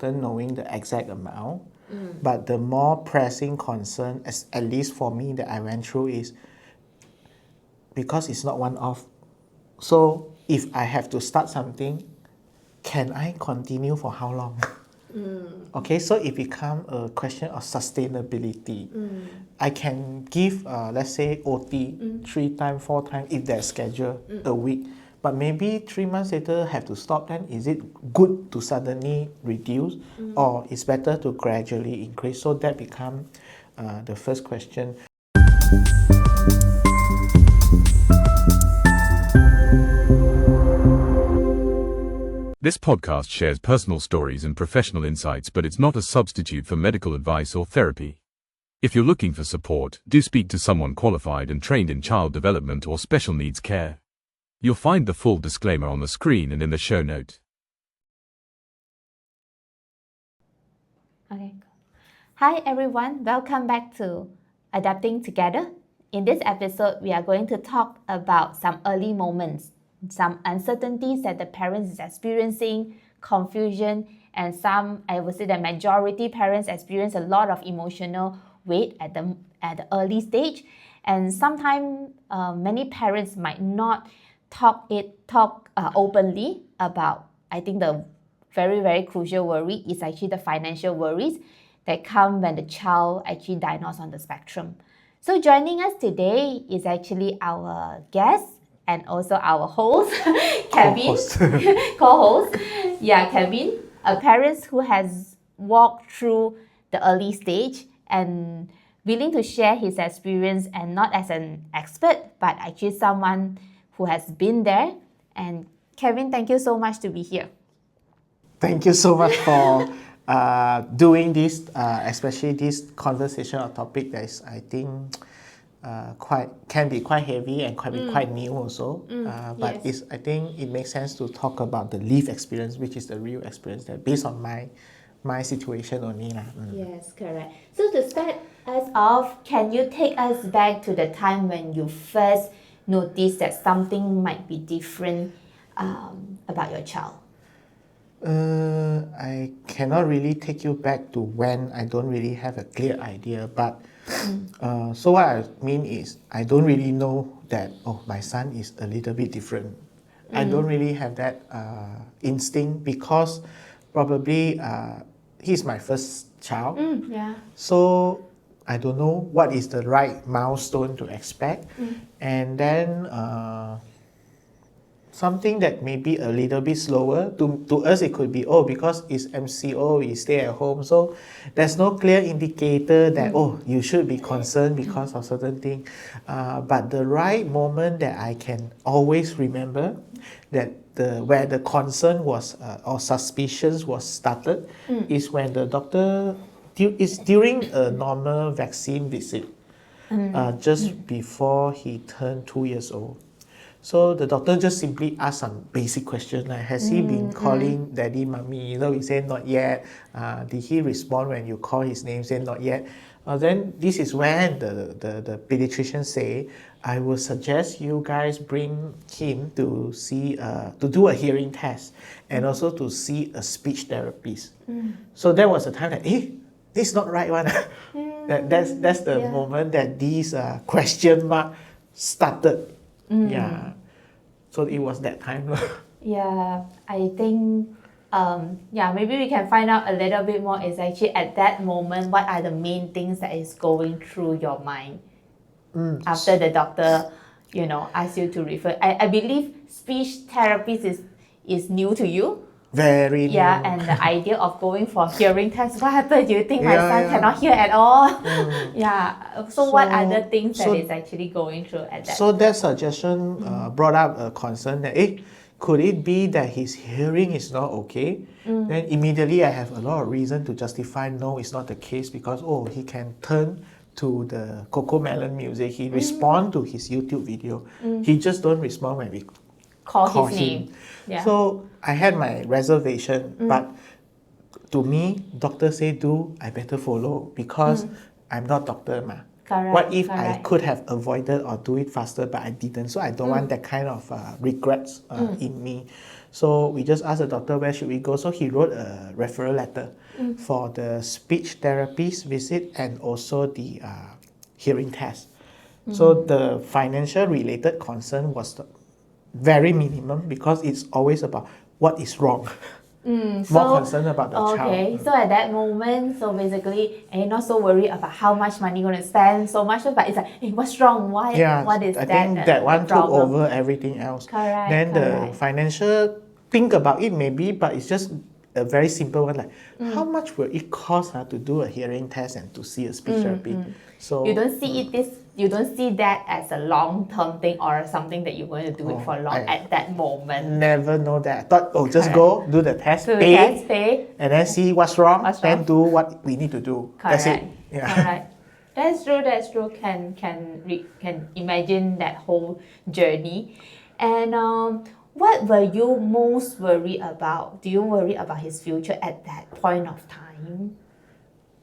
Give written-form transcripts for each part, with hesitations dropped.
knowing the exact amount. But the more pressing concern, at least for me, that I went through is because it's not one-off. So if I have to start something, can I continue for how long? Okay, so it becomes a question of sustainability. I can give, let's say, OT 3 times, 4 times if there's schedule a week. But maybe 3 months later have to stop, then is it good to suddenly reduce or it's better to gradually increase? So that becomes the first question. This podcast shares personal stories and professional insights, but it's not a substitute for medical advice or therapy. If you're looking for support, do speak to someone qualified and trained in child development or special needs care. You'll find the full disclaimer on the screen and in the show note. Okay. Hi everyone, welcome back to Adapting Together. In this episode, we are going to talk about some early moments, some uncertainties that the parents is experiencing, confusion, and some, I would say the majority parents experience a lot of emotional weight at the early stage. And sometimes many parents might not talk openly about. I think the very, very crucial worry is actually the financial worries that come when the child actually diagnosed on the spectrum. So joining us today is actually our guest and also our host, Kevin, co-host. Yeah, Kevin, a parent who has walked through the early stage and willing to share his experience, and not as an expert, but actually someone who has been there. And Kevin, thank you so much to be here. Thank you so much for doing this, especially this conversation or topic that is, I think, can be quite heavy and can be quite new also. But yes. I think it makes sense to talk about the lived experience, which is the real experience that based on my situation only. Yes, correct. So to start us off, can you take us back to the time when you first noticed that something might be different about your child? I cannot really take you back to when. I don't really have a clear idea, but so what I mean is I don't really know that, my son is a little bit different. I don't really have that instinct because probably he's my first child. Yeah. So I don't know what is the right milestone to expect. And then something that may be a little bit slower. To us, it could be, because it's MCO, we stay at home. So there's no clear indicator that, you should be concerned because of certain thing. But the right moment that I can always remember that where the concern was or suspicions was started is when the doctor, is during a normal vaccine visit, just before he turned 2 years old. So the doctor just simply asked some basic questions like, has he been calling daddy, mommy? We say not yet. Did he respond when you call his name? Say not yet. Then this is when the pediatrician say, I will suggest you guys bring him to see, to do a hearing test and also to see a speech therapist. So that was the time that, this is not right one. That's the moment that these question mark started. Yeah, so it was that time. Yeah, I think, maybe we can find out a little bit more is actually at that moment, what are the main things that is going through your mind after the doctor, asked you to refer. I believe speech therapist is new to you. Very new. Yeah, and the idea of going for hearing test, what happened? Do you think my son cannot hear at all? So what are the things that is actually going through at that? So that suggestion brought up a concern that, could it be that his hearing is not okay? Then immediately I have a lot of reason to justify, no, it's not the case because, he can turn to the Coco Melon music. He respond to his YouTube video. He just don't respond when we call his name. Yeah. So I had my reservation, but to me, doctor say do, I better follow because I'm not doctor ma. Correct, What if I correct. could have avoided or do it faster, but I didn't? So I don't want that kind of regrets in me. So we just asked the doctor, where should we go? So he wrote a referral letter for the speech therapist visit and also the hearing test. So the financial related concern was very minimum because it's always about what is wrong. More concerned about the child. Okay, so at that moment, so basically, and you're not so worried about how much money you're going to spend, so much, but it's like, hey, what's wrong? Why? Yeah, What is I that? think that one took problem? over everything else. Correct, Then the correct. financial, think about it maybe, but it's just a very simple one, like how much will it cost to do a hearing test and to see a speech therapy? So You don't see you don't see that as a long-term thing or something that you're going to do it for long at that moment. never know that. I thought, just go do the test, So pay, test, pay. and then see what's wrong, What's then wrong. do what we need to do. Correct. That's it. Yeah. Correct. That's true. That's true. Can imagine that whole journey, and what were you most worried about? Do you worry about his future at that point of time?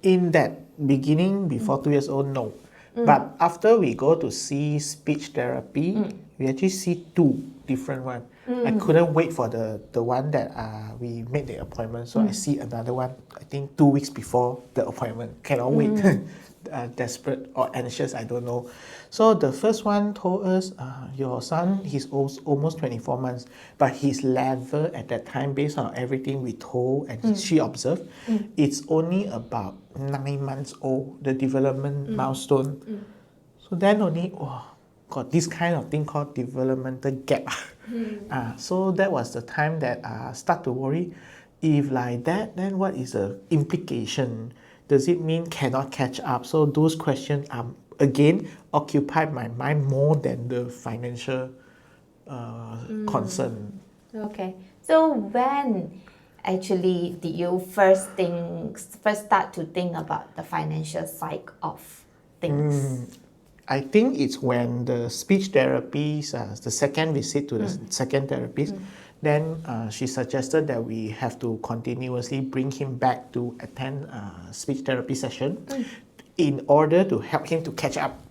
In that beginning, before 2 years old, no. But after we go to see speech therapy, we actually see two different ones. I couldn't wait for the one that we made the appointment, so I see another one, I think 2 weeks before the appointment. Cannot wait. Desperate or anxious, I don't know. So the first one told us, your son, he's almost 24 months, but his level at that time, based on everything we told and she observed, it's only about 9 months old, the development milestone. So then only, got this kind of thing called developmental gap. So that was the time that I start to worry. If like that, then what is the implication? Does it mean cannot catch up? So those questions again occupied my mind more than the financial concern. Okay. So when actually did you first start to think about the financial side of things? I think it's when the speech therapist, the second visit to the second therapist, then she suggested that we have to continuously bring him back to attend a speech therapy session in order to help him to catch up.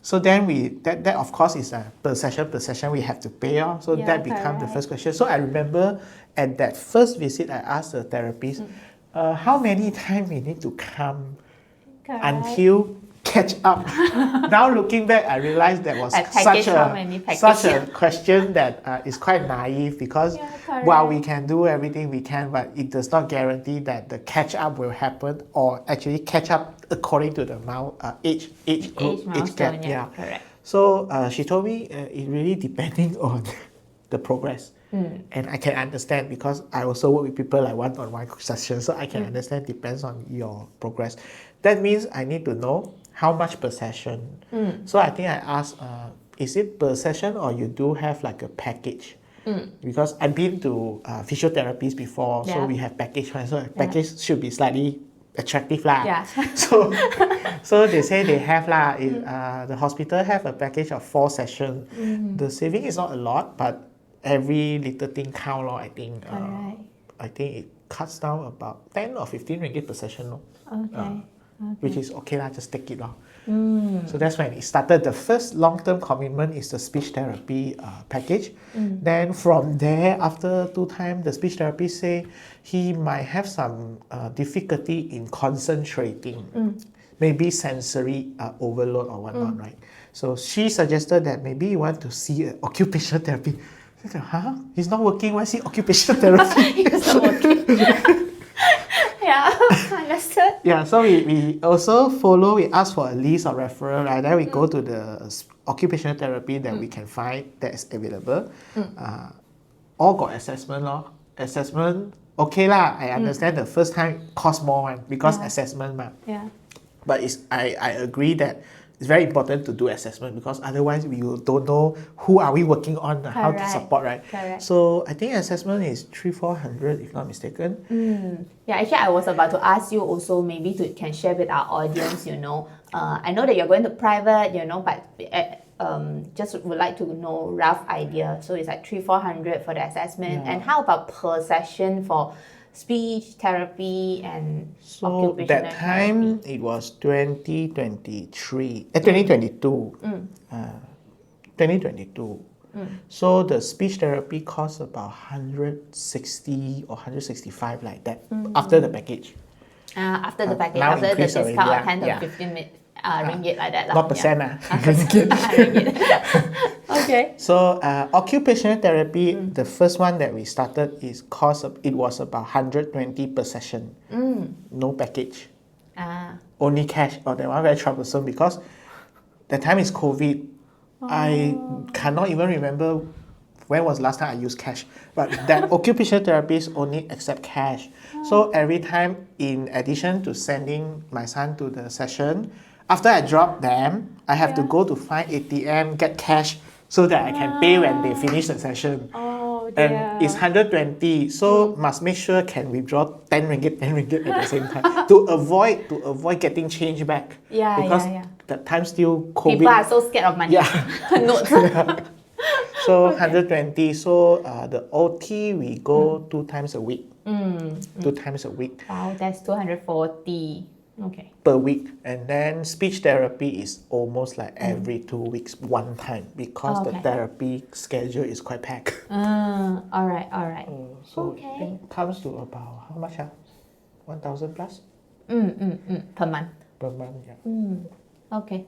So then that of course is per session we have to pay off. So Yeah, that becomes the correct. first question. So I remember at that first visit I asked the therapist, how many times we need to come Correct. until catch up. Now looking back, I realized that was A package, how such many a package? question that is quite naive because Yeah, correct. while we can do everything we can, but it does not guarantee that the catch up will happen or actually catch up according to the age group, age milestone, gap. yeah, correct. So she told me it really depending on the progress. And I can understand because I also work with people like one-on-one sessions, so I can understand depends on your progress. That means I need to know how much per session. So I think I asked, is it per session or you do have like a package? Because I've been to physiotherapists before, so Yeah. we have package one. So a package should be slightly attractive lah. Yeah. So they say they have lah. The hospital have a package of 4 sessions. The saving is not a lot, but every little thing count lor. I think. Correct. I think it cuts down about 10 or 15 ringgit per session lor. Okay. Which is okay lah, just take it lor. So that's when it started. The first long-term commitment is the speech therapy package. Then from there, after 2 times, the speech therapist say he might have some difficulty in concentrating, maybe sensory overload or whatnot, right? So she suggested that maybe you want to see an occupational therapy. I said, huh? He's not working, why see occupational therapy? It's not working. Yeah, understood. Yeah, so we also follow, we ask for a list of referral, right? Then we go to the occupational therapy that we can find that is available. All got assessment lor. Assessment, okay lah, I understand the first time cost more one because assessment ma. Yeah. But I agree that it's very important to do assessment because otherwise we don't know who are we working on, how to Correct. support, right? Correct. So I think assessment is 300-400 if not mistaken. Yeah, actually, I was about to ask you also maybe can share with our audience, I know that you're going to private, but just would like to know rough idea. So it's like 300-400 for the assessment. Yeah. And how about per session for speech therapy and So occupational that time therapy? it was 2023, 2022. 2022. So the speech therapy cost about 160 or 165 like that after the package. After the package, now after the increased already, discount yeah, of 10 to yeah. 15 ringgit like that. Not percent, Ringgit. Okay. So occupational therapy, the first one that we started it was about 120 per session. No package. Only cash. Oh, that one very troublesome because the time is COVID. I cannot even remember when was last time I used cash. But that occupational therapist only accept cash. So every time, in addition to sending my son to the session, after I drop them, I have to go to find ATM, get cash so that I can pay when they finish the session. Oh, dear. And it's 120, so must make sure can withdraw 10 ringgit at the same time to avoid getting change back. Yeah, because yeah. that time still COVID. People are so scared of money. Yeah. Notes. So 120. So the OT we go 2 times a week. 2 times a week. Wow, that's 240. Okay. Per week. And then speech therapy is almost like every 2 weeks, 1 time, because the therapy schedule is quite packed. All right. So I think comes to about how much? 1,000 plus? Per month. Per month, yeah. Okay.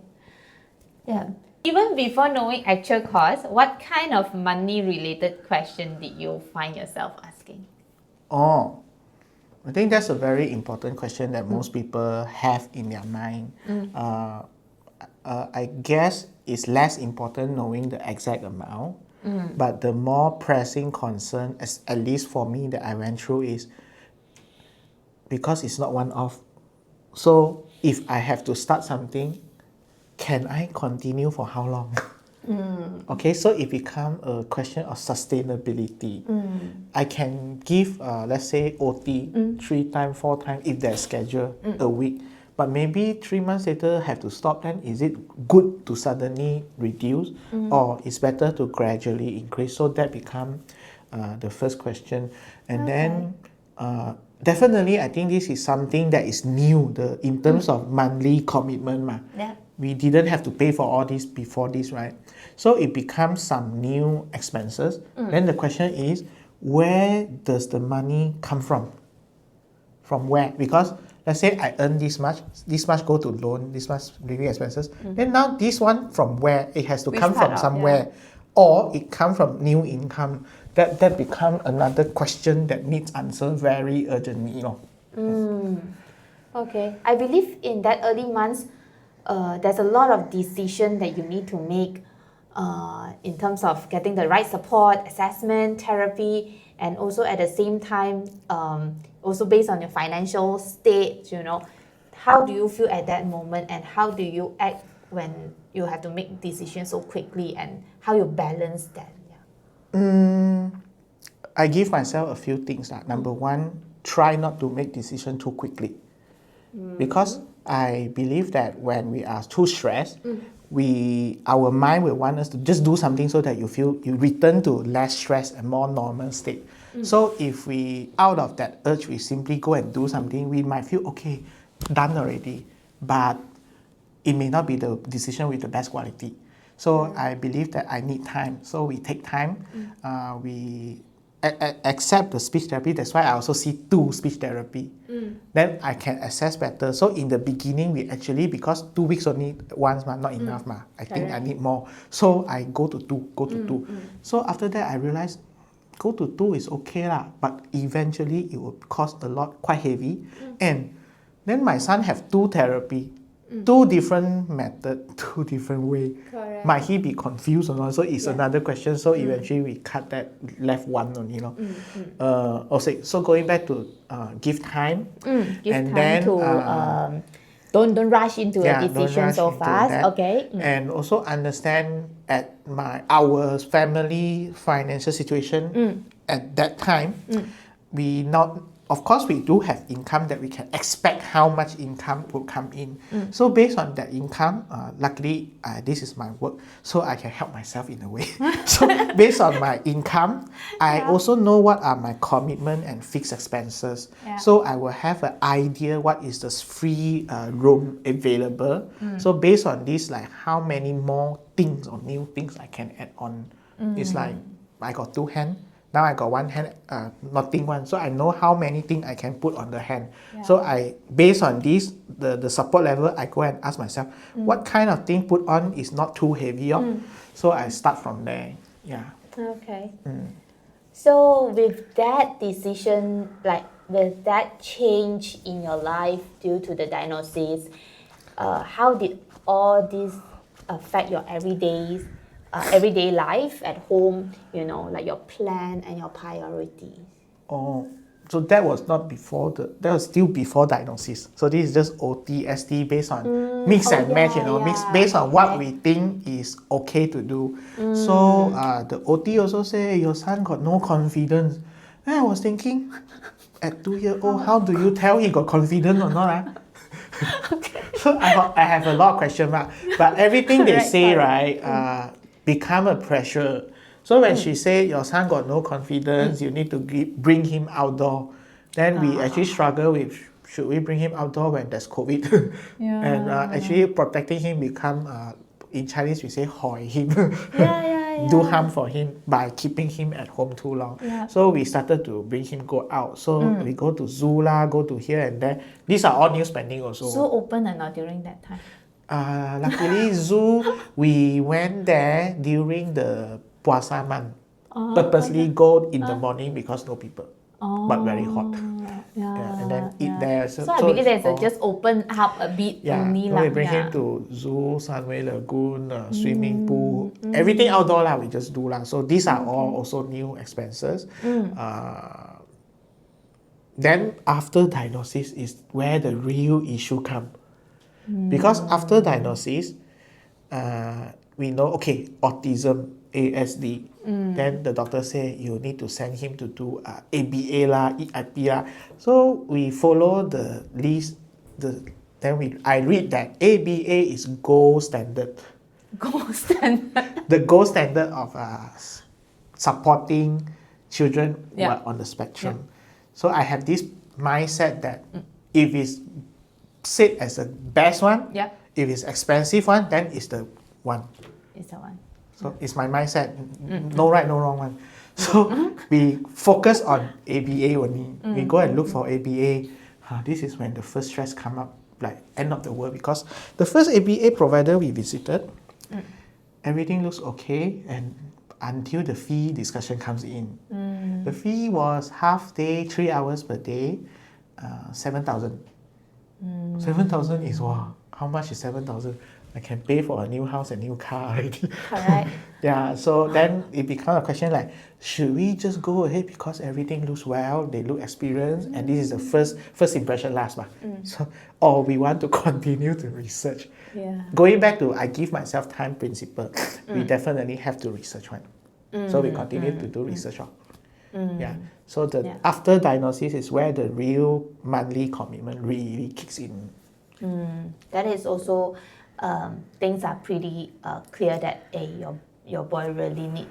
Yeah. Even before knowing actual cost, what kind of money-related question did you find yourself asking? Oh, I think that's a very important question that most people have in their mind. I guess it's less important knowing the exact amount, but the more pressing concern, at least for me, that I went through is because it's not one-off. So if I have to start something, can I continue for how long? Okay, so it becomes a question of sustainability. I can give, let's say, OT 3 times, 4 times if there's schedule a week. But maybe 3 months later have to stop, then is it good to suddenly reduce or it's better to gradually increase? So that becomes the first question. And then definitely I think this is something that is new in terms of monthly commitment. Yeah. We didn't have to pay for all this before this, right? So it becomes some new expenses. Then the question is, where does the money come from? From where? Because let's say I earn this much go to loan, this much living expenses. Then now this one from where? It has to come from somewhere. Or it come from new income. That become another question that needs answer very urgently. Okay. I believe in that early months, there's a lot of decision that you need to make in terms of getting the right support, assessment, therapy, and also at the same time, also based on your financial state, how do you feel at that moment and how do you act when you have to make decisions so quickly and how you balance that? I give myself a few things. Number one, try not to make decisions too quickly. Because I believe that when we are too stressed, our mind will want us to just do something so that you return to less stress and more normal state. So if we, out of that urge, we simply go and do something, we might feel, okay, done already. But it may not be the decision with the best quality. So I believe that I need time. So we take time. We accept the speech therapy. That's why I also see 2 speech therapy. Then I can assess better. So in the beginning, we actually, because 2 weeks only once, not enough. I think I need more. So I go to 2. So after that, I realized go to 2 is okay but eventually it will cost a lot, quite heavy. And then my son have 2 therapy. 2 different methods, 2 different ways. Might he be confused or not? So it's another question. So eventually we cut that, left 1 only. So going back to give time. Don't rush into a decision so fast. Okay. And also understand at our family financial situation at that time, we not of course, we do have income that we can expect how much income will come in. So based on that income, luckily, this is my work, so I can help myself in a way. So based on my income, I also know what are my commitment and fixed expenses. Yeah. So I will have an idea what is the free room available. So based on this, like how many more things or new things I can add on. It's like I got 2 hands. Now I got 1 hand, nothing one. So I know how many things I can put on the hand. So based on this, the support level, I go and ask myself, what kind of thing put on is not too heavy? So I start from there. Yeah. Okay. So with that decision, like with that change in your life due to the diagnosis, how did all this affect your everyday life at home, like your plan and your priorities? Oh, so that was not before that was still before diagnosis. So this is just OTST based on mix and match, mix based on what we think is okay to do. So the OT also say your son got no confidence. And I was thinking, at 2 years old, how do you tell he got confidence or not? So I have a lot of question mark. But everything they say, right, become a pressure. So when she say your son got no confidence, you need to bring him outdoor. Then we actually struggle with should we bring him outdoor when there's COVID? And actually protecting him become in Chinese we say hoi him. Do harm for him by keeping him at home too long. So we started to bring him go out. So we go to zoo lah, go to here and there. These are all new spending also. Zoo open or not during that time? Luckily zoo, we went there during the Puasa month. Purposely go in the morning because no people, but very hot. And then eat there. So I believe there's just open up a bit only. So we bring him to zoo, Sunway Lagoon, swimming pool, everything outdoor lah. We just do lah. So these are all also new expenses. Then after diagnosis is where the real issue come. Because after diagnosis, we know, okay, autism, ASD. Then the doctor say you need to send him to do ABA lah, EIP lah. So we follow the list. I read that ABA is gold standard. Gold standard. The gold standard of supporting children who are on the spectrum. So I have this mindset that if it's said as the best one, if it's expensive one, then it's the one. It's the one. So it's my mindset, no right, no wrong one. So we focus on ABA only. We go and look for ABA. This is when the first stress come up, like end of the world, because the first ABA provider we visited, everything looks okay, and until the fee discussion comes in. The fee was half day, 3 hours per day, 7,000. 7,000 is wow. How much is 7,000? I can pay for a new house and new car already. Correct. So then it becomes a question like, should we just go ahead because everything looks well, they look experienced, and this is the first impression last one. So, or we want to continue to research. Going back to I give myself time principle, we definitely have to research one. So we continue to do research on. So after diagnosis is where the real monthly commitment really kicks in. That is also things are pretty clear that your boy really need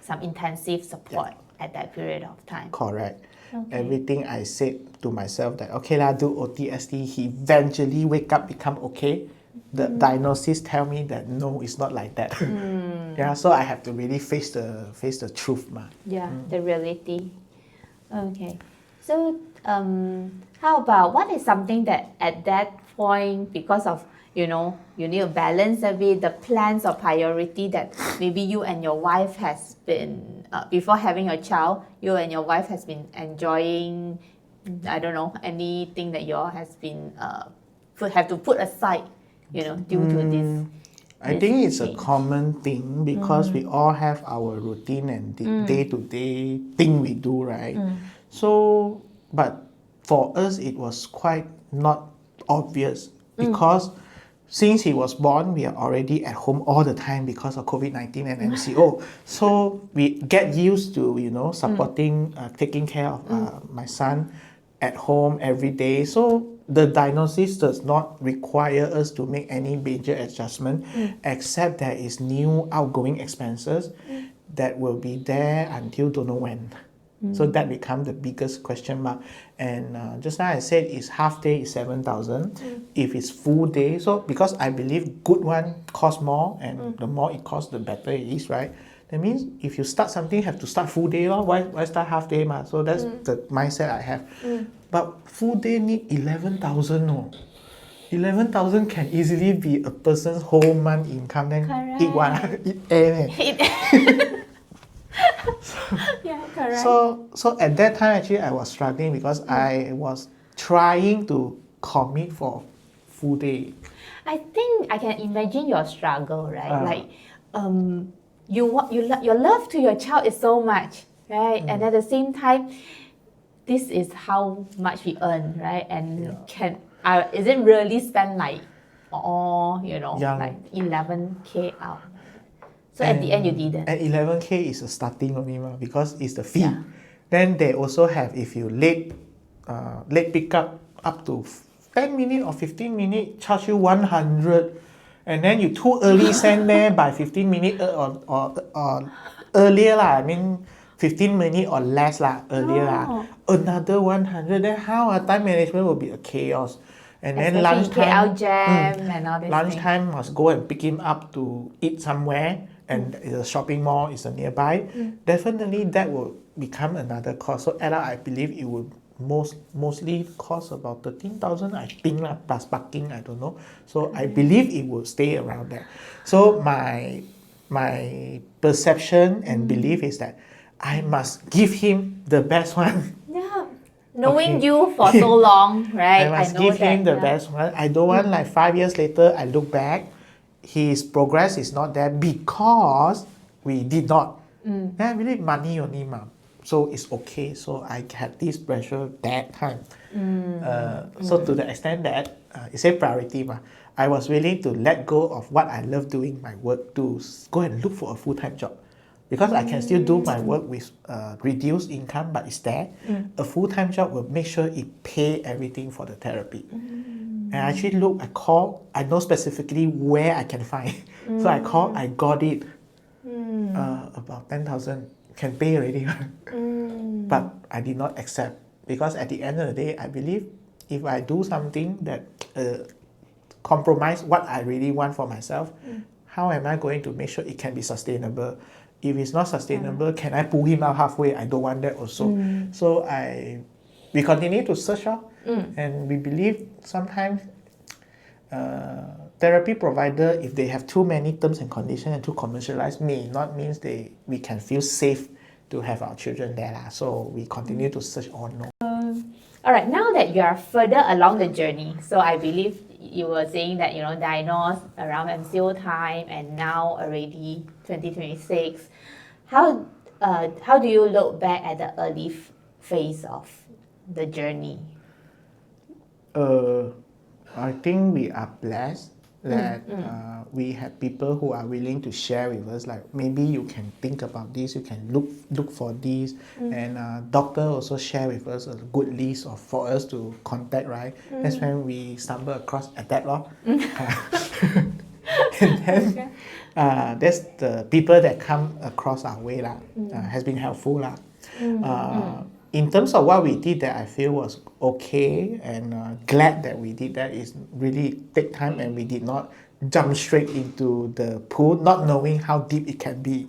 some intensive support at that period of time. Correct. Everything I said to myself that okay lah, do OTST, he eventually wake up, become okay. The diagnosis tell me that no, it's not like that. So I have to really face the truth, ma. The reality. Okay. So how about what is something that at that point, because of you need to balance a bit the plans or priority that maybe you and your wife has been before having a child, you and your wife has been enjoying, I don't know, anything that you all has been have to put aside, due to this. I think it's a common thing because we all have our routine and day-to-day thing we do, right? So, but for us, it was quite not obvious because since he was born, we are already at home all the time because of COVID-19 and MCO. So we get used to, supporting, taking care of my son at home every day. So the diagnosis does not require us to make any major adjustment, except there is new outgoing expenses that will be there until don't know when. So that becomes the biggest question mark. And just now I said is half day is 7,000. If it's full day, so because I believe good one costs more, and the more it costs, the better it is, right? That means if you start something, have to start full day, why start half day? So that's the mindset I have. But full day need 11,000. No. 11,000 can easily be a person's whole month income. Then Correct. eat what? Eat air. Yeah, correct. So at that time, actually, I was struggling because I was trying to commit for full day. I think I can imagine your struggle, right? Your love to your child is so much, right? And at the same time, this is how much we earn, right? And is it really spend like all, like 11K out? So at the end you didn't. And 11K is a starting only, because it's the fee. Yeah. Then they also have, if you late pick up to 10 minutes or 15 minutes, charge you 100. And then you too early send there by 15 minutes or earlier, 15 minutes or less earlier, another 100. Then how time management will be a chaos. And especially then lunchtime, KL jam and all this. Lunchtime must go and pick him up to eat somewhere, and the shopping mall is nearby. Definitely that will become another cost. So I believe it will mostly cost about 13,000, I think, plus parking, I don't know. So I believe it will stay around there. So my perception and belief is that I must give him the best one. Yeah. Knowing you for so long, right? I must give him the best one. I don't want 5 years later, I look back, his progress is not there because we did not. Then I believe money only, so it's okay. So I had this pressure that time. So to the extent that it's a priority, I was willing to let go of what I love doing, my work, to go and look for a full-time job. Because I can still do my work with reduced income, but it's there. A full-time job will make sure it pay everything for the therapy. And I actually I know specifically where I can find. So I called, I got it. About 10,000 can pay already. But I did not accept, because at the end of the day, I believe if I do something that compromise what I really want for myself, how am I going to make sure it can be sustainable? If it's not sustainable, can I pull him out halfway? I don't want that also. So we continue to search out, and we believe sometimes therapy provider, if they have too many terms and conditions and too commercialized, may not means we can feel safe to have our children there. So we continue to search on. All right, now that you are further along the journey, so I believe you were saying that, diagnosed around MCO time and now already 2026. How do you look back at the early phase of the journey? I think we are blessed that we have people who are willing to share with us, like maybe you can think about this, you can look for this, and doctor also share with us a good list for us to contact, right? That's when we stumble across at that law. And then that's the people that come across our way has been helpful in terms of what we did, that I feel was okay, and glad that we did that, is really take time, and we did not jump straight into the pool, not knowing how deep it can be.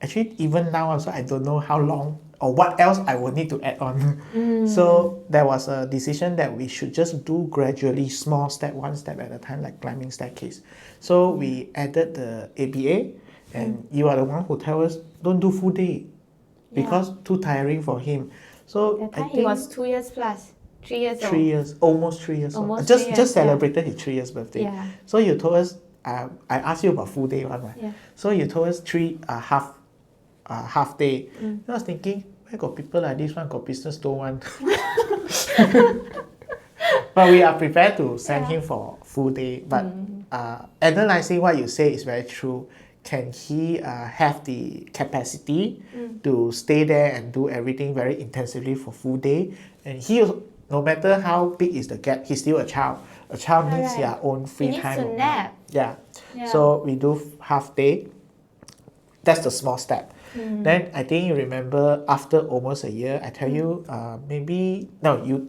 Actually, even now also, I don't know how long or what else I will need to add on. So there was a decision that we should just do gradually, small step, one step at a time, like climbing staircase. So we added the ABA, and you are the one who tell us don't do full day, because too tiring for him. So That time I think he was 2 years plus, 3 years old. 3 years, almost 3 years. Almost just 3 years, just celebrated his 3 years birthday. Yeah. So you told us, I asked you about full day one, right? Yeah. So you told us half day. I was thinking, where got people like this one got business, don't want. But we are prepared to send him for full day. But analyzing what you say is very true. Can he have the capacity to stay there and do everything very intensively for full day? And no matter how big is the gap, he's still a child. A child needs their own free time. He needs to nap. Yeah. So we do half day. That's the small step. Then I think you remember after almost a year, I tell you,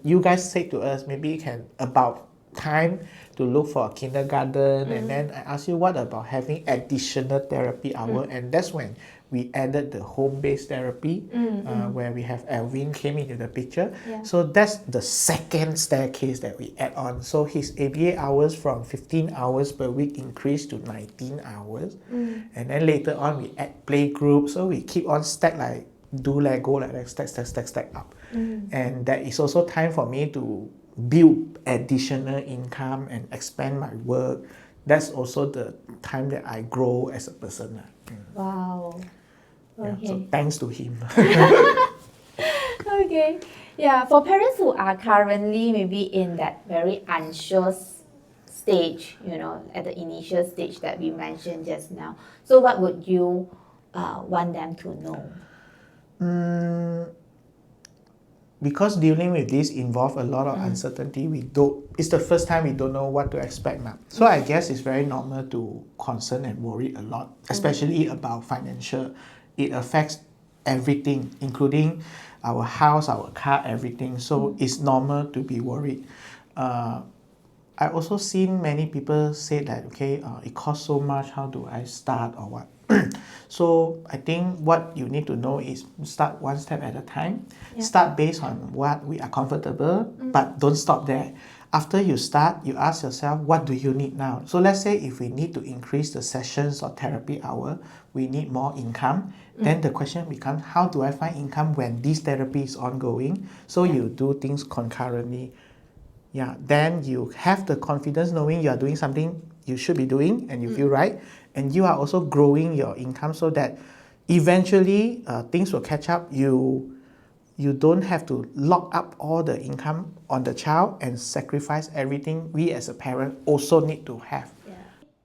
you guys say to us, maybe you can about time to look for a kindergarten, and then I asked you what about having additional therapy hour, and that's when we added the home-based therapy, where we have Alvin came into the picture. So that's the second staircase that we add on. So his ABA hours from 15 hours per week increased to 19 hours. And then later on we add play group. So we keep on stack like do Lego like that, stack up. And that is also time for me to build additional income and expand my work. That's also the time that I grow as a person. Wow. Okay. So thanks to him. Okay. Yeah, for parents who are currently maybe in that very unsure stage, at the initial stage that we mentioned just now. So what would you want them to know? Because dealing with this involves a lot of uncertainty, it's the first time we don't know what to expect now. So I guess it's very normal to concern and worry a lot, especially about financial. It affects everything, including our house, our car, everything. So it's normal to be worried. I also seen many people say that, it costs so much, how do I start or what? So I think what you need to know is start one step at a time. Start based on what we are comfortable, but don't stop there. After you start, you ask yourself, what do you need now? So let's say if we need to increase the sessions or therapy hour, we need more income. Then the question becomes, how do I find income when this therapy is ongoing? So you do things concurrently. Then you have the confidence knowing you are doing something you should be doing and you feel right. And you are also growing your income so that eventually things will catch up. You don't have to lock up all the income on the child and sacrifice everything we as a parent also need to have.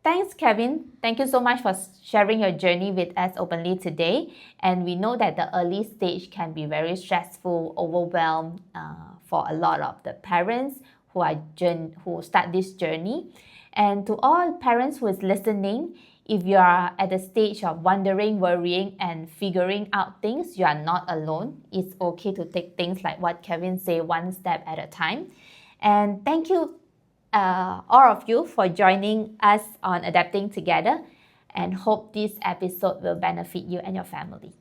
Thanks, Kevin. Thank you so much for sharing your journey with us openly today. And we know that the early stage can be very stressful, overwhelmed for a lot of the parents who start this journey. And to all parents who is listening, if you are at the stage of wondering, worrying, and figuring out things, you are not alone. It's okay to take things like what Kevin said, one step at a time. And thank you, all of you, for joining us on Adapting Together, and hope this episode will benefit you and your family.